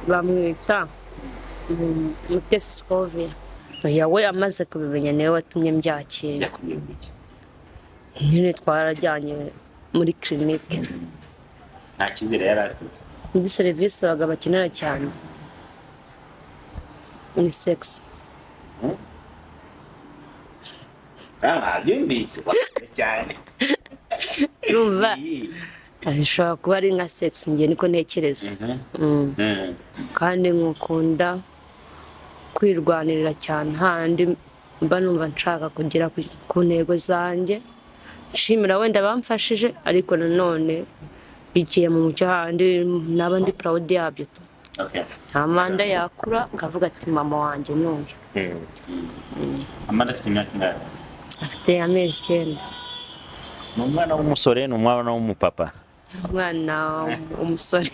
bamwita Mutesi Scovia. Yawe amaze kubimenya niwe watumye mbyakira. yakumye iki Nyine twarajyanye muri clinic. nta kizere yari afite Indi serivisi abagabo bakenera cyane ni sex. byumvise cyane Urumva ashobora kuba ari nka sex njye niko ntekereza. Kandi nkukunda kwirwanirira cyane handi mba numva nshaka kugera ku ntego zanjye. Nshimira wenda bamfashije ariko nanone bigiye mu mucyo handi naba ndi proud yabyo. Nta manda yakura akavuga ati mama wanjye n'uyu. Amanda afite imyaka ingahe? Afite amezi 9. Ni umwana w'umusore ni umwana w'umupapa? Umwana w'umusore.